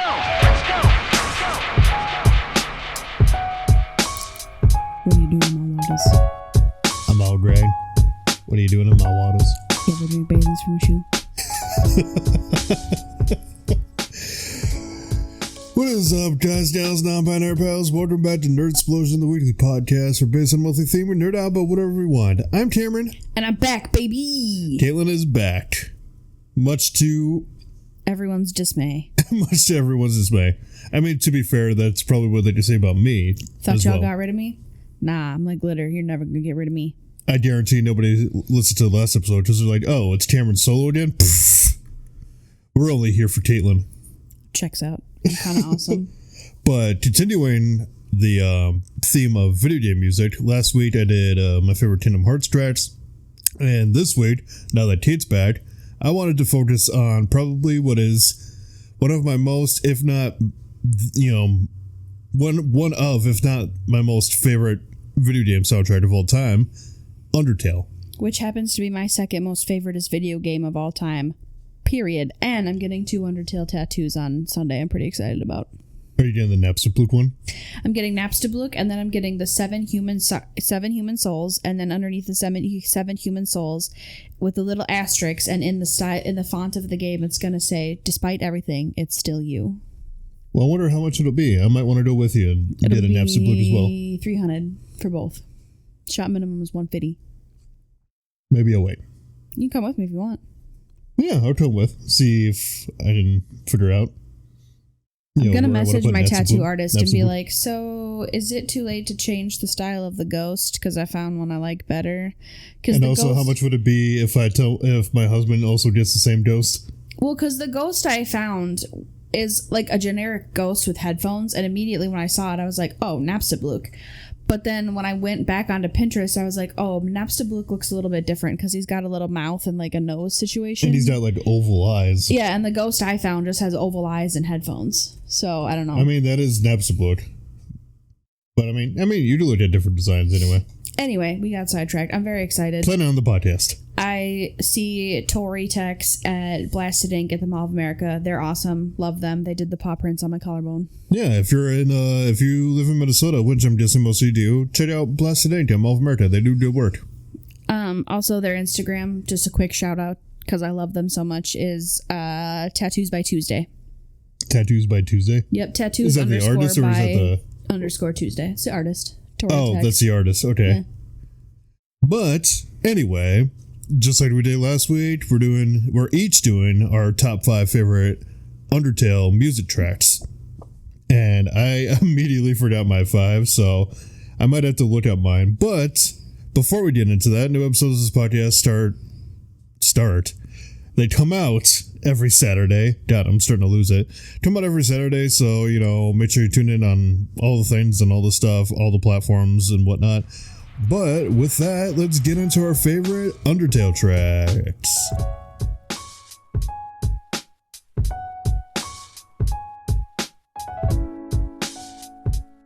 What are you doing in my waters? I'm all great. What are you doing in my waters? You ever drink Baileys from a shoe? What is up, guys, gals, non-binary pals? Welcome back to Nerd Explosion, the weekly podcast for based on a monthly theme. We nerd out about whatever we want. I'm Cameron. And I'm back, baby! Caitlin is back. Much to everyone's dismay. Much to everyone's dismay. I mean, to be fair, that's probably what they could say about me. Thought y'all got rid of me? Nah, I'm like glitter. You're never gonna get rid of me. I guarantee nobody listened to the last episode because they're like, oh, it's Cameron solo again? Pfft. We're only here for Caitlin. Checks out. I'm kind of awesome. But continuing the theme of video game music, last week I did my favorite Kingdom Hearts tracks. And this week, now that Kate's back, I wanted to focus on probably what is one of my most, if not, one of, if not my most favorite video game soundtrack of all time, Undertale. Which happens to be my second most favoriteest video game of all time, period. And I'm getting 2 Undertale tattoos on Sunday I'm pretty excited about. Are you getting the Napstablook one? I'm getting Napstablook, and then I'm getting the 7 human souls, and then underneath the 7 human souls with the little asterisks, and in the font of the game it's going to say, despite everything, it's still you. Well, I wonder how much it'll be. I might want to go with you and get a Napstablook as well. $300 for both. Shop minimum is $150. Maybe I'll wait. You can come with me if you want. Yeah, I'll come with. See if I can figure out. I'm going to message my tattoo artist and be like, so is it too late to change the style of the ghost? Because I found one I like better. And also, how much would it be if my husband also gets the same ghost? Well, because the ghost I found is like a generic ghost with headphones, and immediately when I saw it, I was like, oh, Napstablook. But then when I went back onto Pinterest, I was like, oh, Napstablook looks a little bit different because he's got a little mouth and like a nose situation. And he's got like oval eyes. Yeah, and the ghost I found just has oval eyes and headphones. So I don't know. I mean, that is Napstablook. But I mean, you do look at different designs anyway. Anyway, we got sidetracked. I'm very excited. Planning on the podcast. I see Tori Tex at Blasted Ink at the Mall of America. They're awesome. Love them. They did the paw prints on my collarbone. Yeah, if you live in Minnesota, which I'm guessing most of you do, check out Blasted Ink at Mall of America. They do good work. Also, their Instagram, just a quick shout out because I love them so much, is Tattoos by Tuesday. Tattoos by Tuesday? Yep, tattoos. Is that the artist or is that the underscore Tuesday? It's the artist. Oh, that's the artist. Okay. Yeah. But anyway, just like we did last week, we're each doing our top 5 favorite Undertale music tracks. And I immediately forgot my 5, so I might have to look up mine. But before we get into that, new episodes of this podcast start. They come out every Saturday. God, I'm starting to lose it. Come out every Saturday, so, make sure you tune in on all the things and all the stuff, all the platforms and whatnot. But with that, let's get into our favorite Undertale tracks.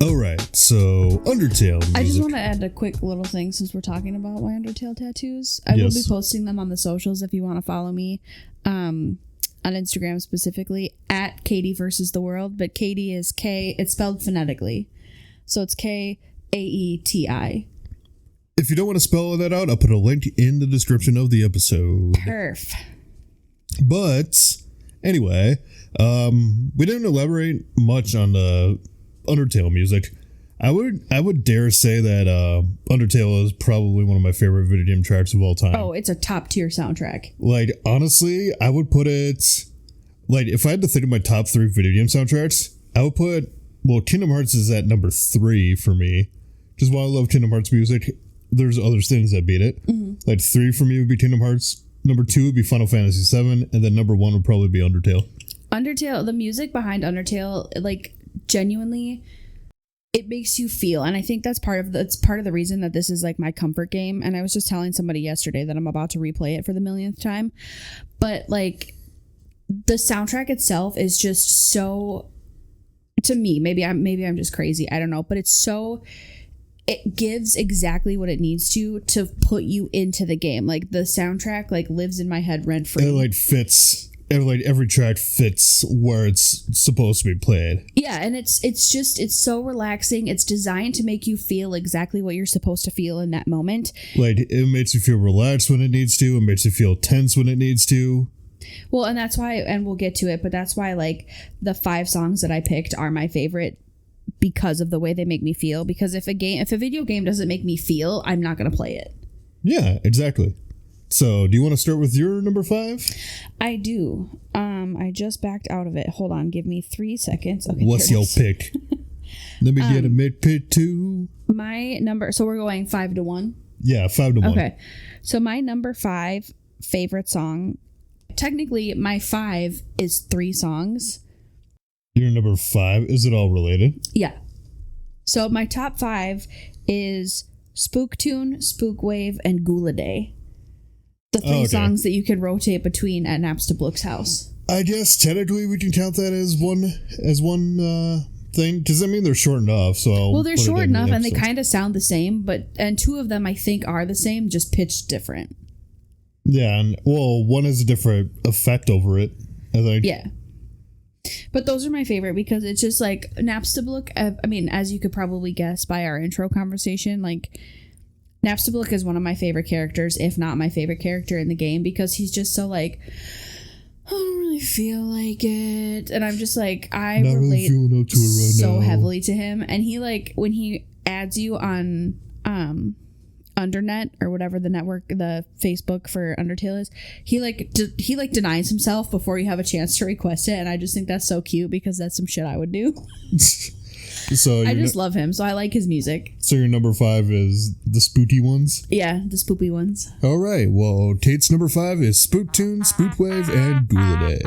Alright, so Undertale music. I just want to add a quick little thing since we're talking about my Undertale tattoos. I will be posting them on the socials if you want to follow me. On Instagram specifically, at Katie versus the world. But Katie is K, it's spelled phonetically. So it's Kaeti. If you don't want to spell that out, I'll put a link in the description of the episode. Perf. But anyway, we didn't elaborate much on the Undertale music. I would dare say that Undertale is probably one of my favorite video game tracks of all time. Oh, it's a top tier soundtrack. Like, honestly, I would put it, like, if I had to think of my top 3 video game soundtracks, I would put, well, Kingdom Hearts is at number 3 for me. Just while I love Kingdom Hearts music, there's other things that beat it. Mm-hmm. Like, 3 for me would be Kingdom Hearts, number 2 would be Final Fantasy 7, and then number 1 would probably be Undertale. The music behind Undertale, like, genuinely, it makes you feel, and I think that's part of the reason that this is like my comfort game. And I was just telling somebody yesterday that I'm about to replay it for the millionth time, but like the soundtrack itself is just so, to me, maybe I'm just crazy, I don't know, but it gives exactly what it needs to put you into the game. Like the soundtrack like lives in my head rent free. It like fits every track fits where it's supposed to be played. Yeah, and it's so relaxing. It's designed to make you feel exactly what you're supposed to feel in that moment. Like, it makes you feel relaxed when it needs to. It makes you feel tense when it needs to. Well, and that's why, and we'll get to it, but that's why, like, the 5 songs that I picked are my favorite because of the way they make me feel. Because if a video game doesn't make me feel, I'm not going to play it. Yeah, exactly. So, do you want to start with your number 5? I do. I just backed out of it. Hold on, give me 3 seconds. Okay, what's your pick? Let me get a mid pick too. My number. So we're going 5 to 1. Yeah, 5 to 1. Okay. So my number 5 favorite song. Technically, my 5 is 3 songs. Your number 5, is it all related? Yeah. So my top 5 is Spooktune, Spookwave, and Gula Day. The 3 songs that you can rotate between at Napstablook's house. I guess technically we can count that as one thing. Does that mean they're short enough? So they're short enough, and they kind of sound the same. And 2 of them I think are the same, just pitched different. Yeah, and one has a different effect over it, I think. Yeah. But those are my favorite because it's just like Napstablook. I mean, as you could probably guess by our intro conversation, like Napstablook is one of my favorite characters, if not my favorite character in the game, because he's just so like, I don't really feel like it. And I'm just like, I not relate really up to it right so now. heavily to him. And he, like, when he adds you on Undernet or whatever the network, the Facebook for Undertale is, he denies himself before you have a chance to request it. And I just think that's so cute because that's some shit I would do. So I just love him, so I like his music. So your number 5 is the spooky ones? Yeah, the spoopy ones. All right, well, Tate's number 5 is Spooktune, Spookwave, and Gula Day.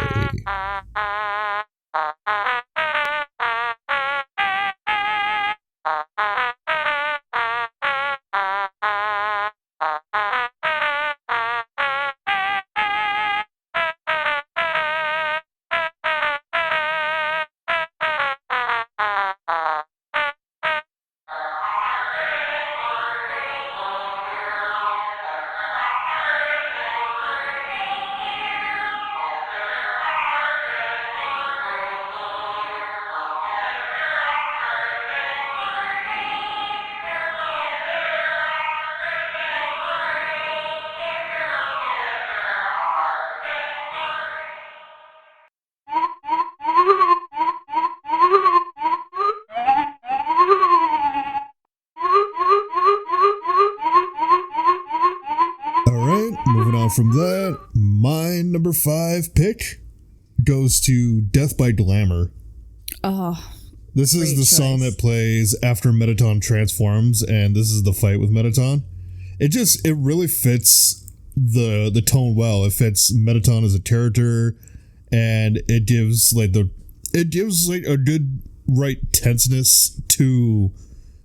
From that, my number 5 pick goes to Death by Glamour. Oh, this is the song that plays after Mettaton transforms, and this is the fight with Mettaton. It really fits the tone well. It fits Mettaton as a character, and it gives like a good right tenseness to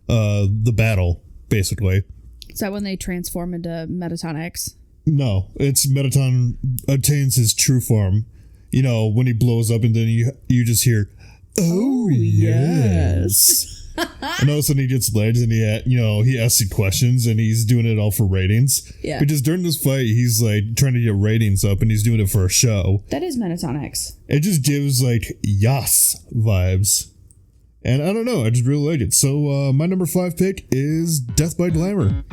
the battle, basically. Is that when they transform into Mettaton X? No, it's Mettaton attains his true form. You know, when he blows up and then you just hear, oh yes. And all of a sudden he gets legs and he asks you questions and he's doing it all for ratings. Yeah. Because during this fight, he's like trying to get ratings up and he's doing it for a show. That is Mettaton X. It just gives like Yas vibes. And I don't know, I just really like it. So my number 5 pick is Death by Glamour.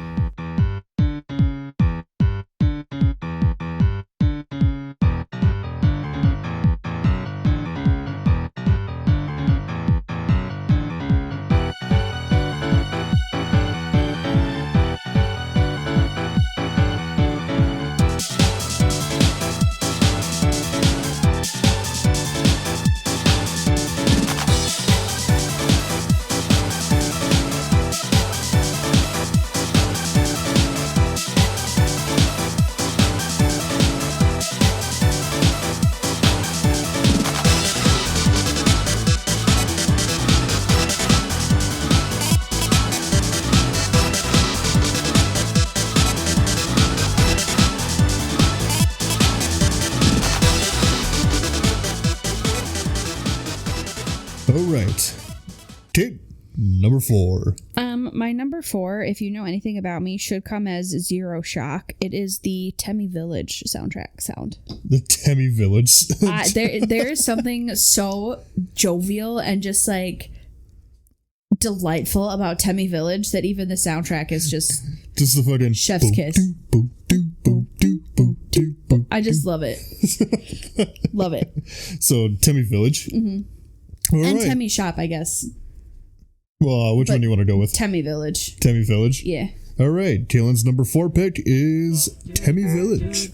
number 4. My number 4, if you know anything about me, should come as Zero Shock. It is the Temmie Village soundtrack sound. The Temmie Village. There is something so jovial and just like delightful about Temmie Village that even the soundtrack is just the fucking chef's kiss. I just love it. Love it. So Temmie Village. Mm-hmm. And right. Temmie Shop, I guess. Well, which one do you want to go with? Temmie Village. Temmie Village? Yeah. All right. Kaylin's number 4 pick is Temmie Village.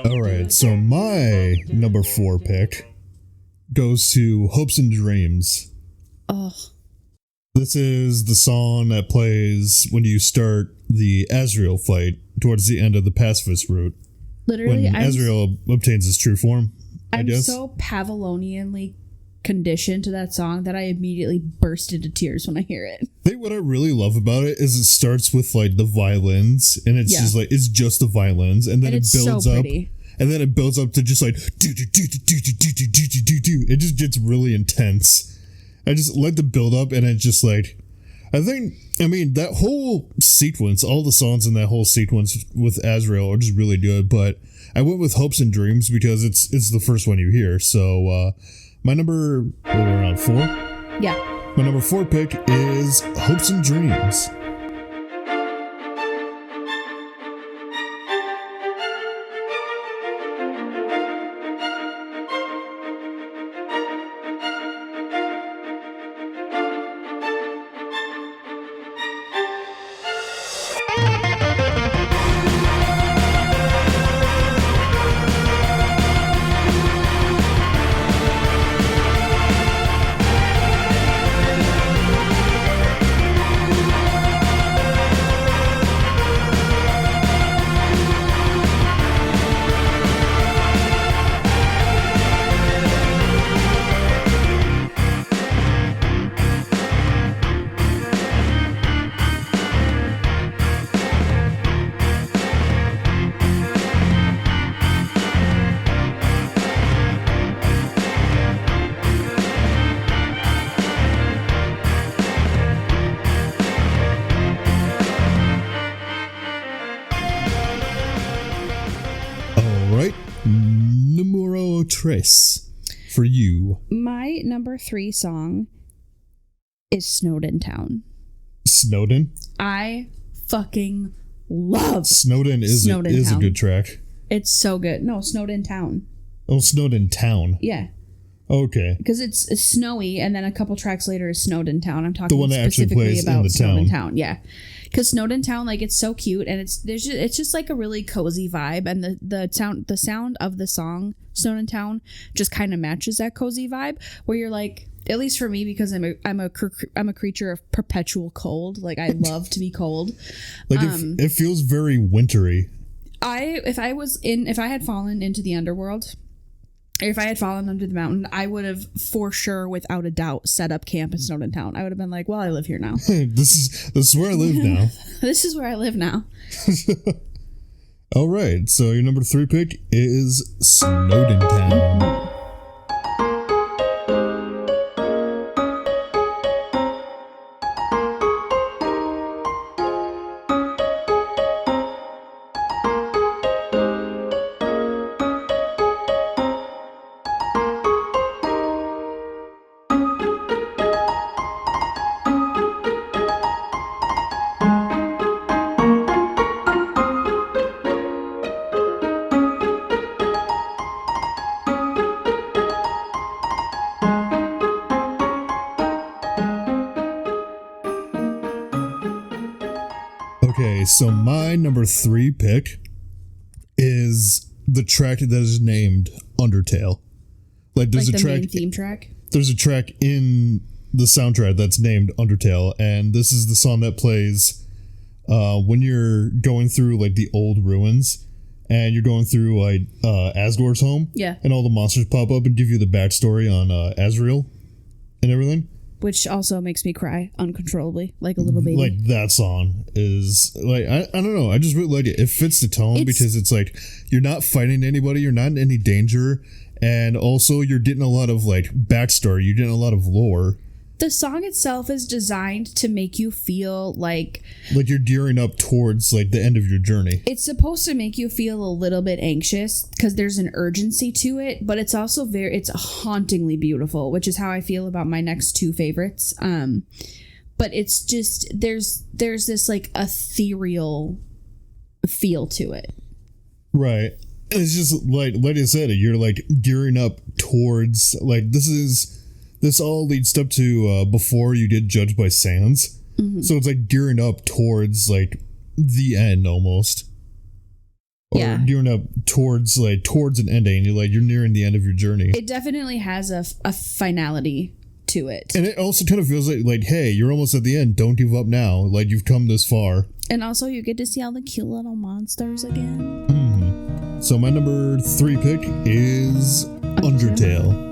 All right, so my number 4 pick goes to Hopes and Dreams. Oh. This is the song that plays when you start the Azrael fight towards the end of the pacifist route. Literally, when Azrael obtains his true form, I guess. I'm so Pavlonianly conditioned to that song that I immediately burst into tears when I hear it. I think what I really love about it is it starts with like the violins, and it's just like it's just the violins, and then it builds up, and then it builds up to just like do. It just gets really intense. I just like the build up, and it just like I mean that whole sequence, all the songs in that whole sequence with Azrael are just really good. But I went with Hopes and Dreams because it's the first one you hear. So my number, we're on 4. Yeah. My number 4 pick is Hopes and Dreams. Numero 3 for you. My number 3 song is Snowden Town. Snowden? I fucking love Snowden is a good track. It's so good. No, Snowden Town. Oh, Snowden Town. Yeah. Okay. Because it's snowy, and then a couple tracks later is Snowden Town. I'm talking the one that specifically actually plays about in the Snowden town. Yeah. Because Snowden Town, like, it's so cute, and it's just like a really cozy vibe, and the sound of the song Snowden Town just kind of matches that cozy vibe, where you're like, at least for me, because I'm a creature of perpetual cold. Like, I love to be cold. Like it feels very wintry. If I had fallen into the underworld, or if I had fallen under the mountain, I would have for sure, without a doubt, set up camp in Snowden Town. I would have been like, well, I live here now. This is where I live now. This is where I live now. All right, so your number 3 pick is Snowden Town. Okay, so my number 3 pick is the track that is named Undertale. Like there's a track, main theme track. There's a track in the soundtrack that's named Undertale, and this is the song that plays when you're going through like the old ruins, and you're going through like Asgore's home, and all the monsters pop up and give you the backstory on Azrael and everything. Which also makes me cry uncontrollably, like a little baby. Like, that song is, like, I don't know. I just really like it. It fits the tone because it's like, you're not fighting anybody. You're not in any danger. And also, you're getting a lot of, like, backstory. You're getting a lot of lore. The song itself is designed to make you feel like you're gearing up towards, like, the end of your journey. It's supposed to make you feel a little bit anxious because there's an urgency to it, but it's also it's hauntingly beautiful, which is how I feel about my next two favorites. But it's just, there's this, like, ethereal feel to it. Right. It's just, like I said, you're, like, gearing up towards, like, this all leads up to before you get judged by Sans. Mm-hmm. So it's like gearing up towards like the end almost. Or gearing up towards an ending. You're nearing the end of your journey. It definitely has a finality to it. And it also kind of feels like, hey, you're almost at the end. Don't give up now. Like, you've come this far. And also you get to see all the cute little monsters again. Mm-hmm. So my number 3 pick is Undertale.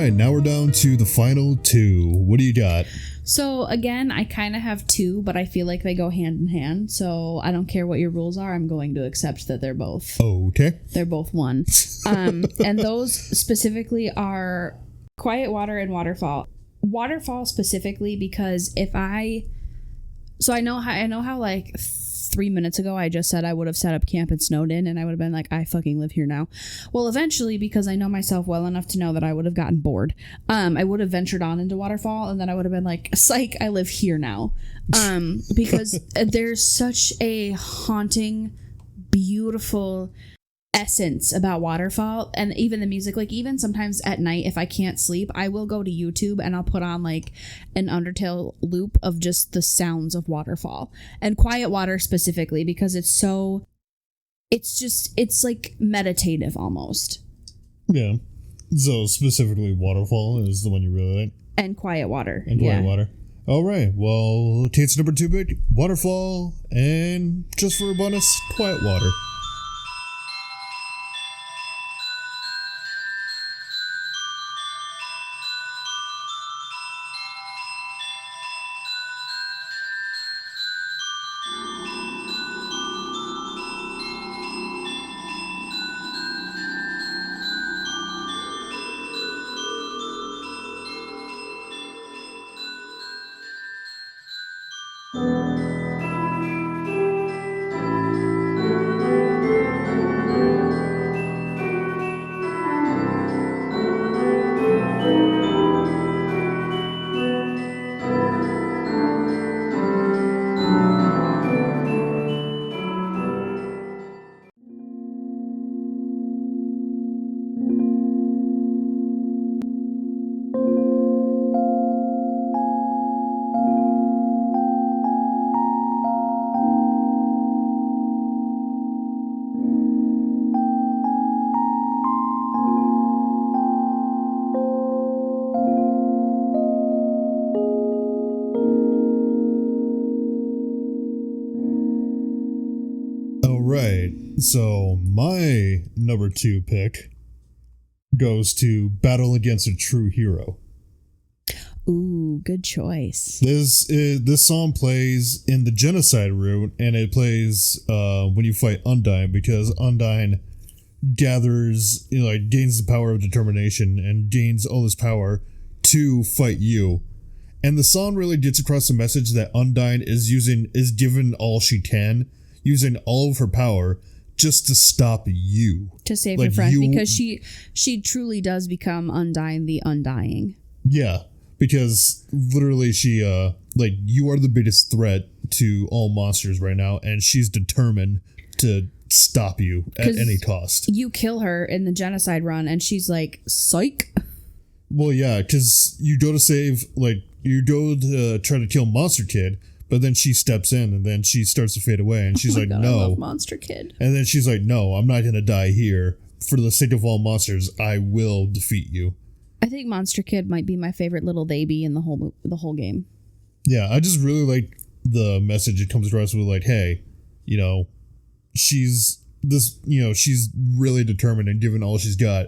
Now we're down to the final 2. What do you got? So again, I kind of have 2, but I feel like they go hand in hand. So I don't care what your rules are. I'm going to accept that they're both. Okay. They're both 1. And those specifically are Quiet Water and Waterfall. Waterfall specifically because I know how like 3 minutes ago I just said I would have set up camp in Snowden and I would have been like, I fucking live here now. Well, eventually, because I know myself well enough to know that I would have gotten bored, I would have ventured on into Waterfall and then I would have been like, psych, I live here now. Because there's such a haunting, beautiful essence about Waterfall, and even the music. Like, even sometimes at night if I can't sleep, I will go to YouTube and I'll put on like an Undertale loop of just the sounds of Waterfall, and Quiet Water specifically because it's like meditative almost. Yeah. So specifically Waterfall is the one you really like, and Quiet Water. Water. All right, well, Kate's number 2 pick, Waterfall, and just for a bonus, Quiet Water. Right, so my number 2 pick goes to Battle Against a True Hero. Ooh, good choice. This song plays in the genocide route, and it plays when you fight Undyne, because Undyne gains the power of determination and gains all this power to fight you. And the song really gets across the message that Undyne is given all she can, using all of her power just to stop you, to save her friend, because she truly does become Undyne the Undying. Yeah, because literally she you are the biggest threat to all monsters right now, and she's determined to stop you at any cost. You kill her in the genocide run, and she's like, psych. Well, yeah, because you go to try to kill Monster Kid, but then she steps in, and then she starts to fade away, and she's like, God, no. I love Monster Kid. And then she's like, no, I'm not going to die here. For the sake of all monsters, I will defeat you. I think Monster Kid might be my favorite little baby in the whole game. Yeah, I just really like the message it comes across with, like, hey, she's really determined and given all she's got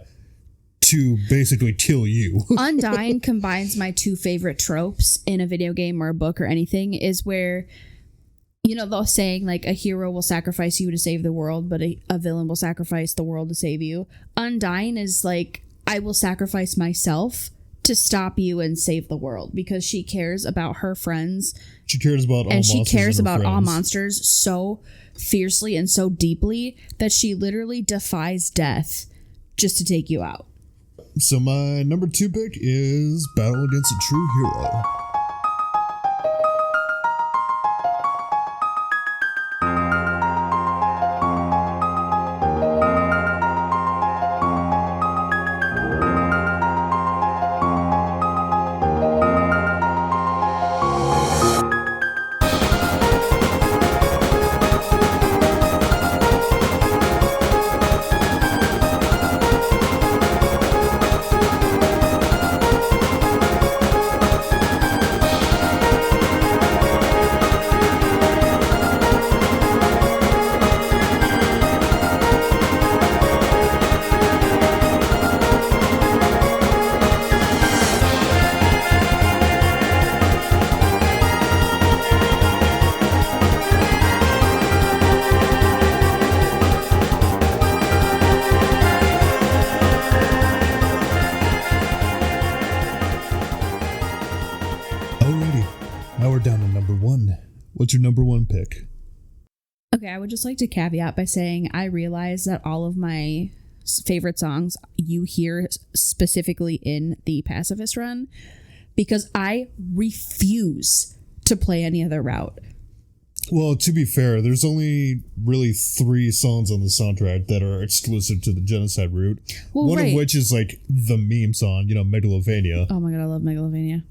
to basically kill you. Undyne combines my two favorite tropes in a video game or a book or anything, is where, the saying, like, a hero will sacrifice you to save the world, but a villain will sacrifice the world to save you. Undyne is like, I will sacrifice myself to stop you and save the world, because she cares about her friends. She cares about all monsters. And she cares about all monsters so fiercely and so deeply that she literally defies death just to take you out. So my number 2 pick is Battle Against a True Hero. What's your number 1 pick? Okay, I would just like to caveat by saying I realize that all of my favorite songs you hear specifically in the Pacifist run, because I refuse to play any other route. Well, to be fair, there's only really 3 songs on the soundtrack that are exclusive to the genocide route. Well, one of which is like the meme song, Megalovania. Oh my god, I love Megalovania.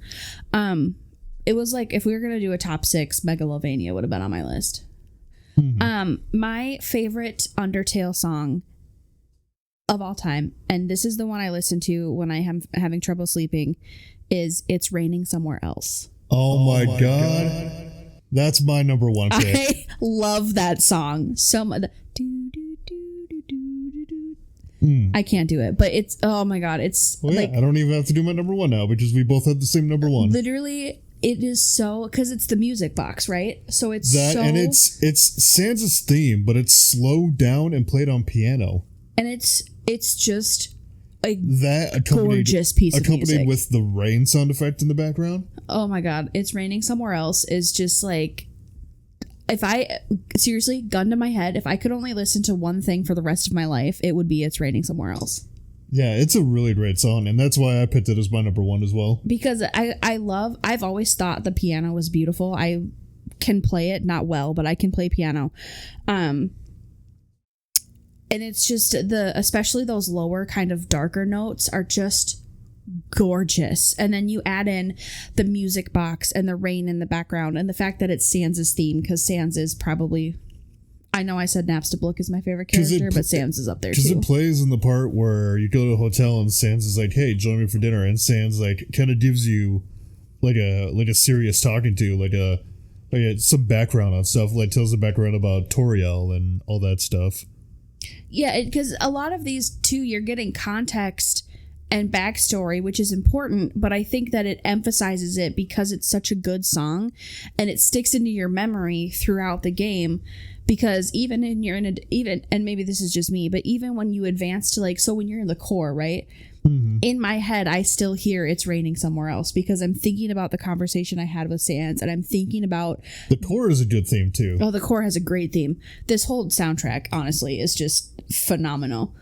It was like, if we were going to do a top 6, Megalovania would have been on my list. Mm-hmm. My favorite Undertale song of all time, and this is the one I listen to when I am having trouble sleeping, is It's Raining Somewhere Else. Oh my god. That's my number 1 pick. I love that song so much. I can't do it, but it's, oh my god, it's I don't even have to do my number 1 now, because we both have the same number 1. Literally, it is so, because it's the music box, right? So it's that, so, and it's Sans' theme, but it's slowed down and played on piano, and it's just a gorgeous piece of music, accompanied with the rain sound effect in the background. Oh my god, It's Raining Somewhere Else is just like, if I, seriously, gun to my head, if I could only listen to one thing for the rest of my life, it would be It's Raining Somewhere Else. Yeah, it's a really great song, and that's why I picked it as my number 1 as well. Because I've always thought the piano was beautiful. I can play it, not well, but I can play piano. And it's just especially those lower kind of darker notes are just gorgeous. And then you add in the music box and the rain in the background, and the fact that it's Sans' theme, because Sans is probably, I know I said Napstablook is my favorite character, but Sans is up there too. Because it plays in the part where you go to a hotel and Sans is like, hey, join me for dinner, and Sans like kind of gives you like a serious talking to, like some background on stuff, like tells the background about Toriel and all that stuff. Yeah, because a lot of these too, you're getting context and backstory, which is important, but I think that it emphasizes it because it's such a good song and it sticks into your memory throughout the game. Because even and maybe this is just me, but even when you advance to like, so when you're in the core, right? Mm-hmm. In my head, I still hear It's Raining Somewhere Else because I'm thinking about the conversation I had with Sans, and I'm thinking about the core is a good theme too. Oh, the core has a great theme. This whole soundtrack, honestly, is just phenomenal.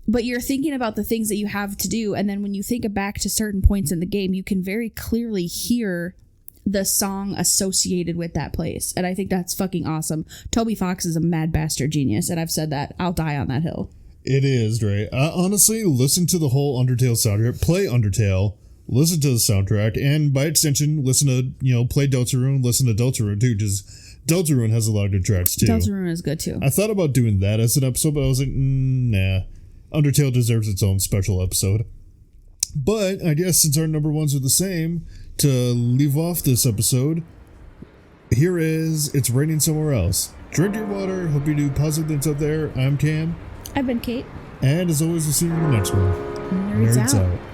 But you're thinking about the things that you have to do, and then when you think back to certain points in the game, you can very clearly hear the song associated with that place. And I think that's fucking awesome. Toby Fox is a mad bastard genius, and I've said that. I'll die on that hill. It is, right? Honestly, listen to the whole Undertale soundtrack. Play Undertale. Listen to the soundtrack. And by extension, listen to, play Deltarune. Listen to Deltarune, too, because Deltarune has a lot of good tracks, too. Deltarune is good, too. I thought about doing that as an episode, but I was like, nah. Undertale deserves its own special episode. But I guess since our number ones are the same, to leave off this episode, here is It's Raining Somewhere Else. Drink your water. Hope you do positive things out there. I'm Cam. I've been Kate. And as always, we'll see you in the next one. Nerds out.